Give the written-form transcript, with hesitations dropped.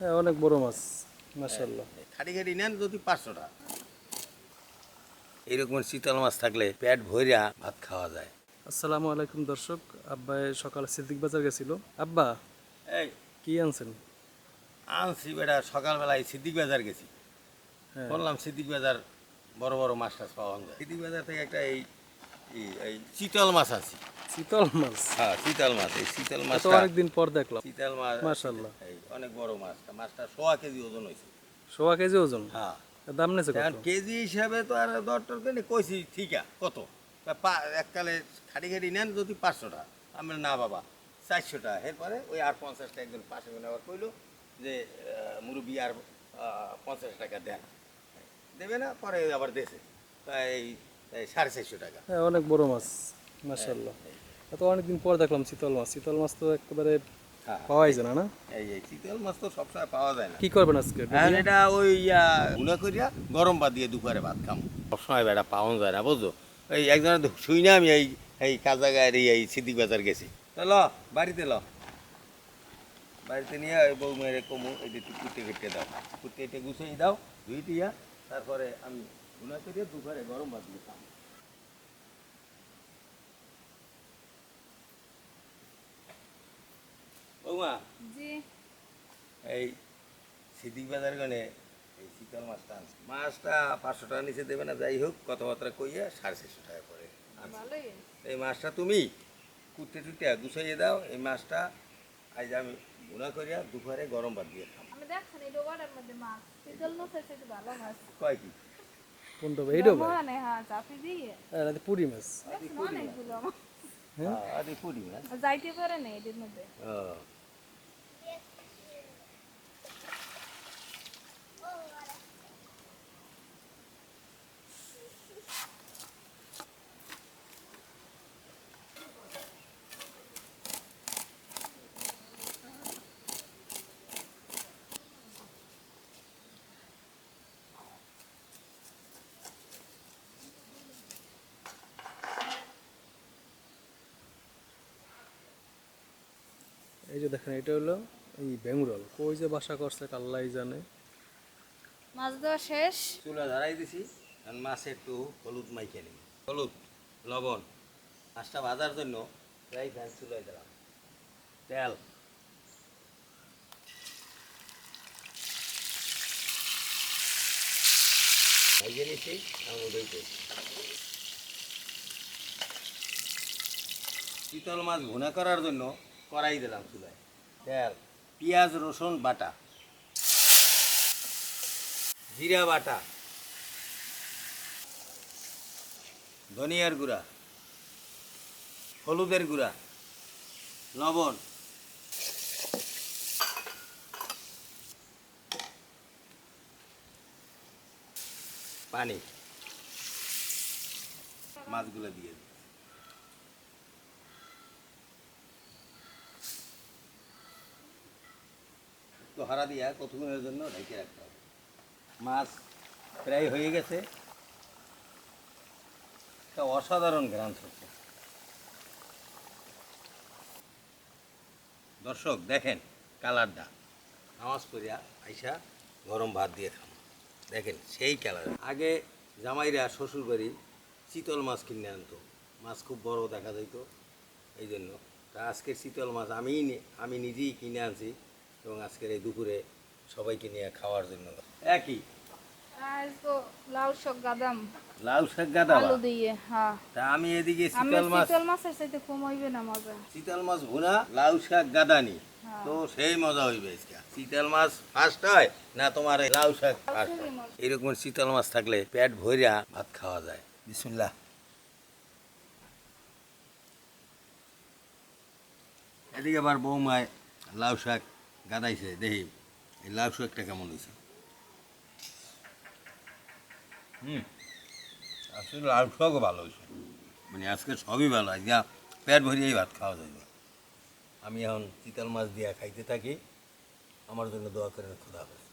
হ্যাঁ, অনেক বড় মাছ মাশাআল্লাহ। খাড়ি খাড়ি নেন যদি 500 টাকা। এইরকম শীতল মাছ থাকলে পেট ভরিয়া ভাত খাওয়া যায়। আসসালামু আলাইকুম দর্শক। আব্বা সকালে সিদ্দিক বাজার গেছিল। আব্বা এই কি আনছেন? আনছি বেটা, সকালবেলায় সিদ্দিক বাজার গেছি, হ্যাঁ, বললাম সিদ্দিক বাজার বড় বড় মাছ টাছ পাওয়া যায়। সিদ্দিক বাজার থেকে একটা এই এই চিতল মাছ আছে। শীতল মাছ। হ্যাঁ, শীতল মাছ। এই শীতল এটা তো মাছটা, অনেকদিন পর দেখলাম। শীতল মাছ মাশাআল্লাহ, এই অনেক বড় মাছটা, মাছটা 1.5 কেজি ওজন হয়েছে। 1.5 কেজি ওজন। হ্যাঁ, এর দাম নেছে কত? এখন কেজি হিসাবে তো আর দরটর কেন কইছি, ঠিক আছে কত এককালে খাড়ি খাড়ি নেন যদি 500 টাকা। আমি বললাম, না বাবা 400 টাকা। এরপরে ওই আর 50 টাকা একজন পাশে মনে আবার কইলো যে মুরব্বী আর 50 টাকা দেন, দেবে না। পরে আবার দেশে এই 450 টাকা। হ্যাঁ, অনেক বড় মাছ মাশাআল্লাহ। এটা তো অনেকদিন পর দেখলাম শীতল মাছ। শীতল মাছ তো একেবারে হ্যাঁ, পাওয়াই যায় না, না? এই চিতল মাছ তো সবসময় পাওয়া যায় না। কি করবেন আজকে? আর এটা ওই গুঁড়া করিয়া গরম ভাত দিয়ে দুপুরে ভাত খাম। সবসময় বেটা পাওয়া যায় না, বুঝছো। এই একজনের শুই না আমি এই এই কাজা গায়ের এই সিদ্দিক বাজার গেছি। তো ল বাড়িতে ল, বাড়িতে নিয়ে ওই বউ মেয়েরে কমু, এই যে কুটে কেটে দাও, কুটে কেটে গুছিয়ে দাও, ধুই দিয়া তারপরে আমি গুঁড়া করিয়া দুপুরে গরম ভাত দিয়ে খাম। বৌমা, জি। এই সিদ্দিক বাজার গনে এই শীতল মাছটা আনছি। মাছটা 500 টাকা নিচে দেবে না, যাই হোক কথাবার্তা কইয়া 450 টাকা করে আনছি। ভালোই। এই মাছটা তুমি কুটে টুটে গুছাইয়ে দাও। এই মাছটা আজ আমি গুঁড়া করিয়া দুপুরে গরম ভাত দিয়ে খাম। আমি দেখছেন এই ডোবাটার মধ্যে মাছ শীতল মাছ আছে, একটু ভালো মাছ। কয় কি কোনটা ভাই? এইটা ভাই? মহানে হ্যাঁ চাপি দিয়ে এটা তো পুরি মাছ। দেখছেন অনেকগুলো মাছ আদি পুরি মাছ। যাইতে পারে না এদের মধ্যে। ও, এই যে দেখেন, এটা হলো এই বেঙ্গরল। কই যে বাসা করছে আল্লাহই জানে। মাছ দেওয়া শেষ। চুলা ধরাই দিছি। আর মাছে একটু হলুদ মাইখে নিই, হলুদ লবণ। মাছটা ভাজার জন্য ফ্রাই প্যান চুলায় দিলাম, তেল, ভেজে নিচ্ছি। আমি দইতে শীতল মাছ ভুনা করার জন্য কড়াই দিলাম চুলায়, তেল, পেঁয়াজ রসুন বাটা, জিরা বাটা, ধনিয়ার গুঁড়া, হলুদের গুঁড়া, লবণ, পানি, মাছগুলো দিয়ে দিই। একটু হারা দিয়া কতক্ষণের জন্য ঢেকে রাখতে হবে। মাছ প্রায় হয়ে গেছে। একটা অসাধারণ ঘ্রাণ হচ্ছে। দর্শক দেখেন কালারটা, নামাজ পড়িয়া আইসা গরম ভাত দিয়ে খাম, দেখেন সেই কালার। আগে জামাইরা শ্বশুর বাড়ি চিতল মাছ কিনে আনতো, মাছ খুব বড় দেখা যেত, এই জন্য। তা আজকের চিতল মাছ আমি নিজেই কিনে আনছি, এবং আজকের এই দুপুরে সবাইকে নিয়ে খাওয়ার জন্য। একই আজ তো লাউ শাক গাদাম লাউ শাক গাদা আলু দিয়ে। হ্যাঁ, তা আমি এদিকে আমি শীতল মাছের সাথে কম হইবে না মজা। শীতল মাছ ভুনা, লাউ শাক গাদানি, তো সেই মজা হইবে। শীতল মাছ ফার্স্ট হয় না তোমার এই লাউ শাক ফার্স্ট হয়? এরকম শীতল মাছ থাকলে পেট ভরিয়া ভাত খাওয়া যায়। বিসমিল্লাহ। এদিকে আবার বৌমায় লাউ শাক গাদাইছে, দেখি এই লাউ শাকটা কেমন হয়েছে। আসলে লাউ শাকও ভালো হয়েছে, মানে আজকে সবই ভালো। আজকে পেট ভরিয়েই ভাত খাওয়া যাবে। আমি এখন চিতল মাছ দিয়ে খাইতে থাকি। আমার জন্য দোয়া করেন, খোদা হাফেজ।